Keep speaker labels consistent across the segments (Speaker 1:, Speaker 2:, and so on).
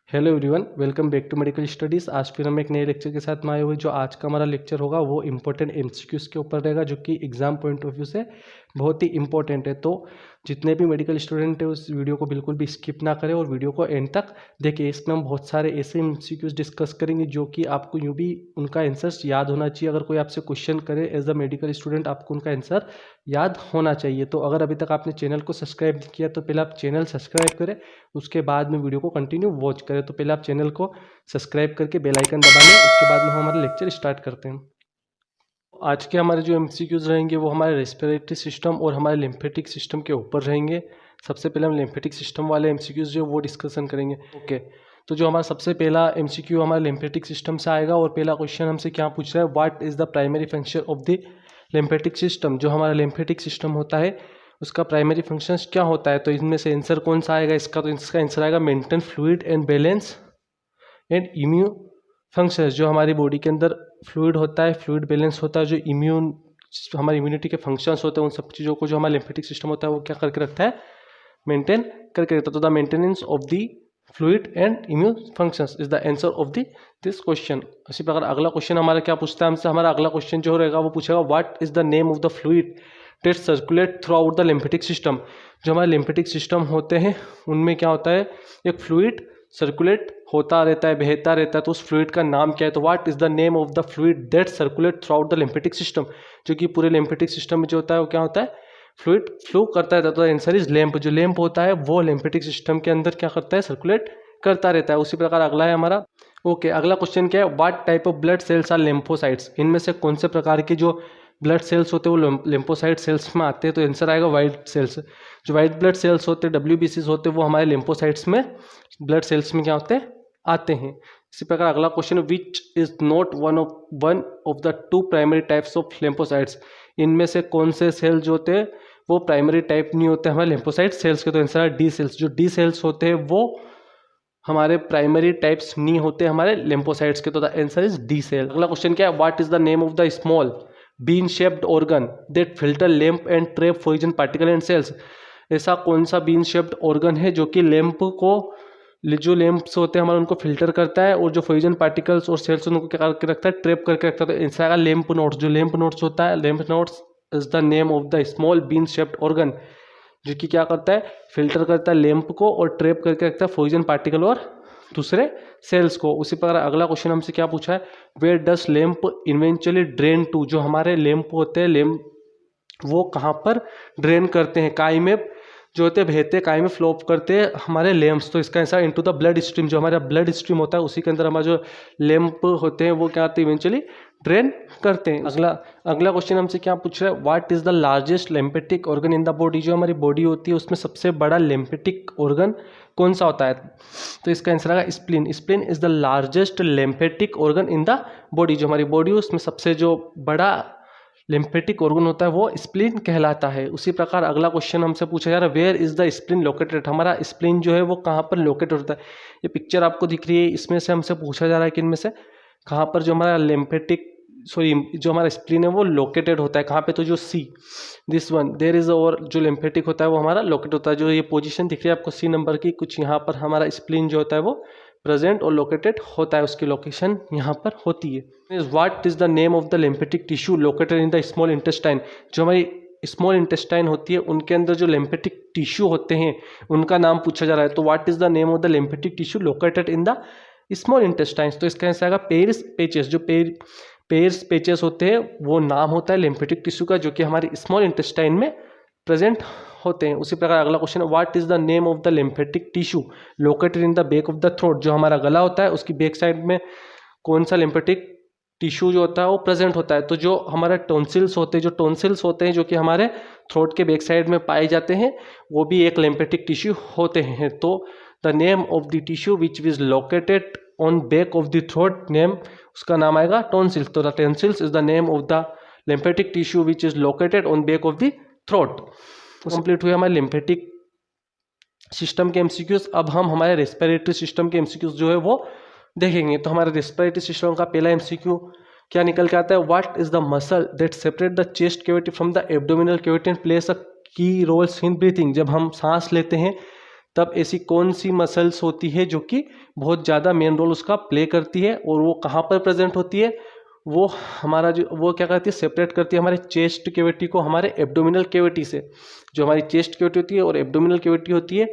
Speaker 1: Hello everyone, welcome back to medical studies. आज फिर हम एक नए लेक्चर के साथ में आए हुए। जो आज का हमारा लेक्चर होगा वो इम्पोर्टेंट एमसीक्यूज़ के ऊपर रहेगा, जो कि एग्जाम पॉइंट ऑफ व्यू से बहुत ही इंपॉर्टेंट है। तो जितने भी मेडिकल स्टूडेंट है उस वीडियो को बिल्कुल भी स्किप ना करें और वीडियो को एंड तक देखिए। इसमें हम बहुत सारे ऐसे एमसीक्यूज़ डिस्कस करेंगे जो कि आपको यूँ भी उनका आंसर्स याद होना चाहिए। अगर कोई आपसे क्वेश्चन करे एज अ मेडिकल स्टूडेंट, आपको उनका आंसर याद होना चाहिए। तो अगर अभी तक आपने चैनल को सब्सक्राइब नहीं किया तो पहले आप चैनल सब्सक्राइब करें, उसके बाद में वीडियो को कंटिन्यू वॉच करें। तो पहले आप चैनल को सब्सक्राइब करके बेल आइकन दबा लें, उसके बाद में हम हमारा लेक्चर स्टार्ट करते हैं। आज के हमारे जो एमसीक्यूज़ रहेंगे वो हमारे रेस्पिरेटरी सिस्टम और हमारे लिम्फेटिक सिस्टम के ऊपर रहेंगे। सबसे पहले हम लिम्फेटिक सिस्टम वाले एमसीक्यूज़ जो वो डिस्कशन करेंगे। ओके, तो जो हमारा सबसे पहला एमसीक्यू हमारा लिम्फेटिक सिस्टम से आएगा और पहला क्वेश्चन हमसे क्या पूछ रहा है, what is the primary function of the lymphatic system. जो हमारा लिम्फेटिक सिस्टम होता है उसका प्राइमरी फंक्शंस क्या होता है। तो इनमें से आंसर कौन सा आएगा इसका, तो इसका आंसर आएगा maintain fluid and balance and immune functions. जो हमारी बॉडी के अंदर फ्लूइड होता है, फ्लूइड बैलेंस होता है, जो हमारी इम्यूनिटी के फंक्शंस होते हैं, उन सब चीज़ों को जो हमारा लिम्फेटिक सिस्टम होता है वो क्या करके रखता है, मेंटेन करके रखता है। तो the maintenance of the fluid and immune functions is the answer of this question. इसी प्रकार अगला क्वेश्चन हमारा क्या पूछता है हमसे, हमारा अगला क्वेश्चन जो रहेगा वो पूछेगा what is the name of the fluid that circulate through out the lymphatic system. जो हमारे लिम्फेटिक सिस्टम होते हैं उनमें क्या होता है, एक फ्लूइड सर्कुलेट होता रहता है, बहता रहता है। तो उस फ्लूइड का नाम क्या है, तो what is the name of the fluid that circulate through out the lymphatic system. जो कि पूरे लिम्फेटिक सिस्टम में जो होता है वो क्या होता है, फ्लूइड फ्लो करता रहता है। तो आंसर इज लैम्प। जो लैम्प होता है वो लिम्फेटिक सिस्टम के अंदर क्या करता है, सर्कुलेट करता रहता है। उसी प्रकार अगला है हमारा। ओके, अगला क्वेश्चन क्या है, what type of blood cells are lymphocytes. इनमें से कौन से प्रकार के जो ब्लड सेल्स होते हैं वो लिम्फोसाइट सेल्स में आते हैं। तो आंसर आएगा वाइट सेल्स। जो वाइट ब्लड सेल्स होते हैं, WBCs होते हैं, वो हमारे लिम्फोसाइट्स में ब्लड सेल्स में क्या होते हैं, आते हैं। इसी प्रकार अगला question, which is not one of the two primary types of lymphocytes. इनमें से कौन से सेल जो होते हैं वो प्राइमरी टाइप नहीं होते हमारे लिम्फोसाइट सेल्स के। तो आंसर है डी सेल्स। जो डी सेल्स होते हैं वो हमारे प्राइमरी टाइप्स नहीं होते हमारे लिम्फोसाइट्स के। तो the answer is D cell. अगला क्वेश्चन क्या है, what is the name of the small bean shaped organ that filter lymph and trap poison particle and cells. ऐसा कौन सा बीन शेप्ड ऑर्गन है जो कि लैम्प को, जो लैम्प्स होते हैं हमारे उनको फिल्टर करता है और जो पॉइजन पार्टिकल्स और सेल्स उनको क्या करके रखता है, ट्रैप करके रखता है। तो आंसर आएगा लैम्प नोड्स। जो लैम्प नोड्स होता है, lamp nodes is the name of the small bean shaped organ, जो कि क्या करता है, फिल्टर करता है लैम्प को और ट्रैप करके रखता है पॉइजन पार्टिकल और दूसरे सेल्स को। उसी प्रकार अगला क्वेश्चन हमसे क्या पूछा है, where does lymph eventually drain to. जो हमारे लैम्प होते हैं, लैम्प वो कहाँ पर ड्रेन करते हैं, काय में जो होते हैं बहते, काय में फ्लोप करते हैं हमारे लैम्प्स। तो इसका answer into the blood stream. जो हमारा ब्लड स्ट्रीम होता है उसी के अंदर हमारे जो लैम्प होते हैं वो क्या होते हैं, इवेंचुअली ड्रेन करते हैं। अगला क्वेश्चन हमसे क्या पूछ रहा है, what is the largest lymphatic organ in the body. जो हमारी बॉडी होती है उसमें सबसे बड़ा लिम्फेटिक ऑर्गन कौन सा होता है। तो इसका आंसर आएगा spleen. Spleen is the largest lymphatic organ in the body. जो हमारी बॉडी है उसमें सबसे जो बड़ा लिम्फेटिक ऑर्गन होता है वो स्प्लीन कहलाता है। उसी प्रकार अगला क्वेश्चन हमसे पूछा जा रहा है, where is the spleen located. हमारा स्प्लीन जो है वो कहाँ पर लोकेट होता है। ये पिक्चर आपको दिख रही है, इसमें से हमसे पूछा जा रहा है कि इनमें से कहाँ पर जो हमारा जो हमारा स्प्लीन है वो लोकेटेड होता है, कहाँ पे, तो जो see this one there is, और जो लिम्फेटिक होता है वो हमारा लोकेट होता है। जो ये पोजीशन दिख रही है आपको C नंबर की, कुछ यहाँ पर हमारा स्प्लीन जो होता है वो प्रेजेंट और लोकेटेड होता है, उसकी लोकेशन यहाँ पर होती है। What is the name of the lymphatic tissue located in the small intestine. जो हमारी स्मॉल इंटेस्टाइन होती है उनके अंदर जो लिम्फेटिक टिश्यू होते हैं उनका नाम पूछा जा रहा है। तो what is the name of the lymphatic tissue located in the small intestines. तो इसका आंसर आएगा पेयर्स पेचेस। जो पेयर्स पेचेस होते हैं वो नाम होता है लिम्फेटिक टिश्यू का, जो कि हमारी स्मॉल इंटेस्टाइन में प्रेजेंट होते हैं। उसी प्रकार अगला question, what is the name of the lymphatic tissue located in the back of the throat. जो हमारा गला होता है उसकी बैक साइड में कौन सा लिम्फेटिक टिश्यू जो होता है वो प्रेजेंट होता है। तो जो हमारे टॉन्सिल्स होते हैं जो कि हमारे थ्रोट के बैक साइड में पाए जाते हैं वो भी एक लिम्फेटिक टिश्यू होते हैं। तो the name of the tissue which is located on back of the throat, name उसका नाम आएगा टॉन्सिल्स। तो the tonsils is the name of the lymphatic tissue which is located on back of the throat. Complete हुए हमारे lymphatic system के MCQs. अब हम हमारे रेस्पिरेटरी सिस्टम के एमसीक्यूज जो है वो देखेंगे। तो हमारे रेस्पिरेटरी सिस्टम का पहला एमसीक्यू क्या निकल के आता है, what is the muscle that separate the chest cavity from the abdominal cavity and place a key roles in breathing. जब हम सांस लेते हैं तब ऐसी कौन सी मसल्स होती है जो कि बहुत ज़्यादा मेन रोल उसका प्ले करती है, और वो कहाँ पर प्रेजेंट होती है, वो हमारा जो वो क्या करती है, सेपरेट करती है हमारे चेस्ट कैविटी को हमारे एब्डोमिनल कैविटी से। जो हमारी चेस्ट कैविटी होती है और एब्डोमिनल कैविटी होती है,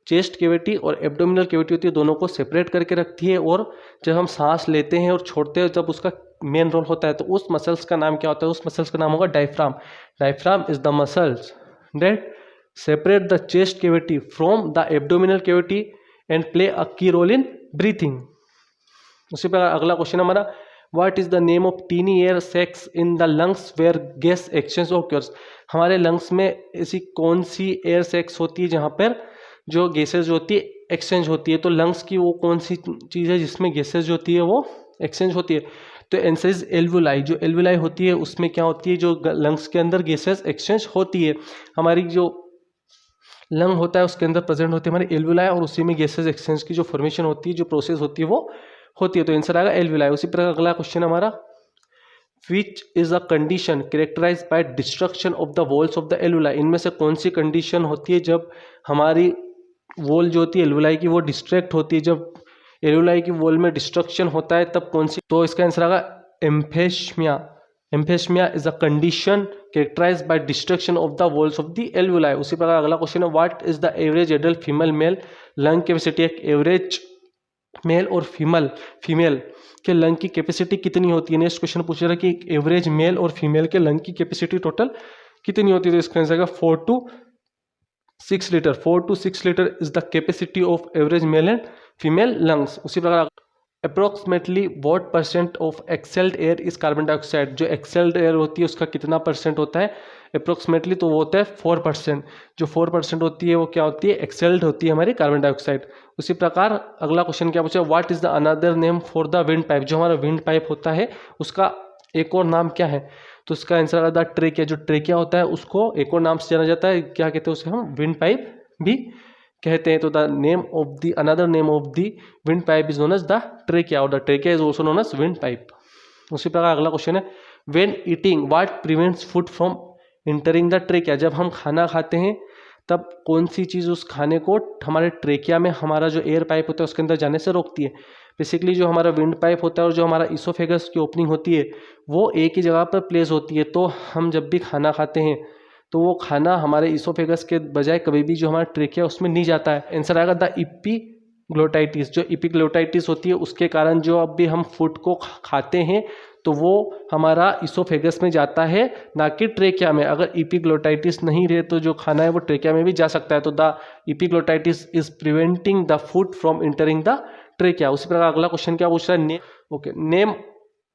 Speaker 1: चेस्ट कैविटी और एब्डोमिनल कैविटी होती है, दोनों को सेपरेट करके रखती है। और जब हम सांस लेते हैं और छोड़ते हैं, जब उसका मेन रोल होता है, तो उस मसल्स का नाम क्या होता है, उस मसल्स का नाम होगा diaphragm. Diaphragm is the muscles that separate the chest cavity from the abdominal cavity and play a key role in breathing. उसी प्रकार अगला क्वेश्चन हमारा, what is the name of tiny air sacs in the lungs where gas exchange occurs. हमारे lungs में ऐसी कौन सी air sacs होती है जहाँ पर जो गैसेज होती है एक्सचेंज होती है। तो लंग्स की वो कौन सी चीज़ है जिसमें गैसेज होती है वो एक्सचेंज होती है। तो आंसर इज एल्वुलाई। जो एल्वुलाई होती है उसमें क्या होती है, जो लंग्स के अंदर गैसेज एक्सचेंज होती है। हमारी जो लंग होता है उसके अंदर प्रेजेंट होती है हमारी एल्वुलाई, और उसी में गैसेज एक्सचेंज की जो फॉर्मेशन होती है, जो प्रोसेस होती है वो होती है। तो आंसर आएगा एल्वुलाई। उसी प्रकार अगला क्वेश्चन हमारा, which is a condition characterize by destruction of the walls of the alveoli. इनमें से कौन सी कंडीशन होती है जब हमारी वॉल जो होती है एल्वुलाई की वो डिस्ट्रैक्ट होती है, जब एल्वुलाई की वॉल में डिस्ट्रक्शन होता है तब कौन सी। तो इसका आंसर आएगा emphysema. Emphysema is a condition characterize by destruction of the walls of the alveoli. उसी प्रकार अगला क्वेश्चन है, what is the average adult female male lung capacity. एक एवरेज मेल और फीमेल के लंग की कैपेसिटी कितनी होती है। नेक्स्ट क्वेश्चन पूछ रहा है कि एवरेज मेल और फीमेल के लंग की कैपेसिटी टोटल कितनी होती है। तो इसका आंसर आएगा 4 to 6 litre. 4 to 6 litre is the capacity of average male and female lungs. उसी प्रकार approximately what percent of excelled air is carbon dioxide. जो एक्सेल्ड एयर होती है उसका कितना परसेंट होता है अप्रोक्सीमेटली, तो वो होता है 4%। जो 4% होती है वो क्या होती है, एक्सेल्ड होती है हमारी कार्बन डाइऑक्साइड। उसी प्रकार अगला क्वेश्चन क्या पूछा, what is the another name for the wind pipe. जो हमारा विंड पाइप होता है उसका एक और नाम क्या है। तो उसका आंसर आता है ट्रेकिया। जो ट्रेकिया होता है उसको एक और नाम से जाना जाता है, क्या कहते हैं उसे हम, विंड पाइप भी कहते हैं। तो the name of the another name of the wind pipe is known as the trachea, और the trachea is also known as wind pipe. उसी प्रकार अगला क्वेश्चन है, when eating what prevents food from entering the trachea. जब हम खाना खाते हैं तब कौन सी चीज़ उस खाने को हमारे ट्रेकिया में, हमारा जो एयर पाइप होता है उसके अंदर जाने से रोकती है। बेसिकली जो हमारा विंड पाइप होता है और जो हमारा इसोफेगस की ओपनिंग होती है वो एक ही जगह पर प्लेस होती है। तो हम जब भी खाना खाते हैं तो वो खाना हमारे इसोफेगस के बजाय कभी भी जो हमारा ट्रेकिया उसमें नहीं जाता है। आंसर आएगा द इपीग्लोटाइटिस। जो इपीग्लोटाइटिस होती है उसके कारण जो अब भी हम फूड को खाते हैं तो वो हमारा इसोफेगस में जाता है, ना कि ट्रेकिया में। अगर इपीग्लोटाइटिस नहीं रहे तो जो खाना है वो ट्रेकिया में भी जा सकता है। तो the epiglottitis is preventing the food from entering the trachea. उसी प्रकार अगला क्वेश्चन क्या पूछ रहा है, name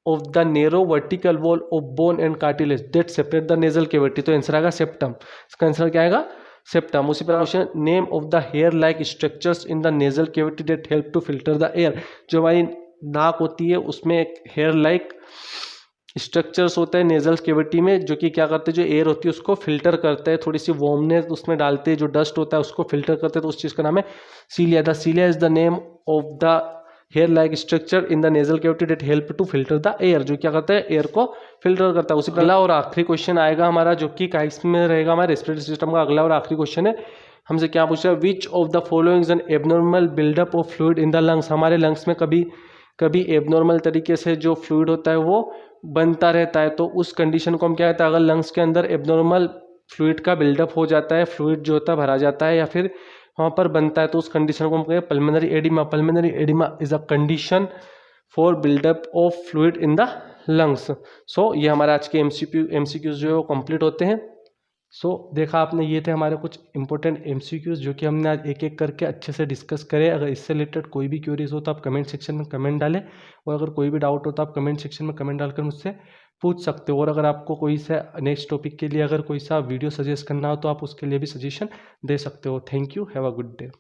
Speaker 1: of the narrow vertical wall of bone and cartilage that separate the nasal cavity. तो आंसर आएगा सेप्टम। इसका आंसर क्या आएगा, सेप्टम। उसी प्रकार question, name of the hair like structures in the nasal cavity that help to filter the air. जो हमारी नाक होती है उसमें एक हेयर लाइक स्ट्रक्चर्स होता है नेजल कैविटी में, जो कि क्या करते हैं, जो एयर होती है उसको फिल्टर करते हैं, थोड़ी सी वार्मनेस उसमें डालते हैं, जो डस्ट होता है उसको फिल्टर करते हैं। तो उस चीज़ का नाम है cilia. The cilia is the name of the hair like structure in the nasal cavity that help to filter the air. जो क्या करता है, एयर को फिल्टर करता है। उसी अगला और आखिरी क्वेश्चन आएगा हमारा, जो कि काइस में रहेगा हमारे रेस्पिरेटरी सिस्टम का अगला और आखिरी क्वेश्चन है। हमसे क्या पूछ रहा है, which of the following is an abnormal buildup of fluid in the lungs. हमारे लंग्स में कभी कभी एबनॉर्मल तरीके से जो फ्लूइड होता है वो बनता रहता है। तो उस कंडीशन को हम क्या कहते हैं, अगर लंग्स के अंदर एबनॉर्मल फ्लूइड का बिल्डअप हो जाता है, फ्लूइड जो होता है भरा जाता है या फिर वहाँ पर बनता है, तो उस कंडीशन को हम कहते हैं pulmonary edema. Pulmonary edema is a condition for buildup of fluid in the lungs. So ये हमारे आज के एमसीक्यूज जो है वो कंप्लीट होते हैं। सो देखा आपने, ये थे हमारे कुछ इंपॉर्टेंट एमसीक्यूज जो कि हमने आज एक एक करके अच्छे से डिस्कस करे। अगर इससे रिलेटेड कोई भी क्वेरीज हो तो आप कमेंट सेक्शन में कमेंट डालें, और अगर कोई भी डाउट हो तो आप कमेंट सेक्शन में कमेंट डालकर मुझसे पूछ सकते हो। और अगर आपको कोई सा नेक्स्ट टॉपिक के लिए अगर कोई सा वीडियो सजेस्ट करना हो तो आप उसके लिए भी सजेशन दे सकते हो। Thank you, have a good day.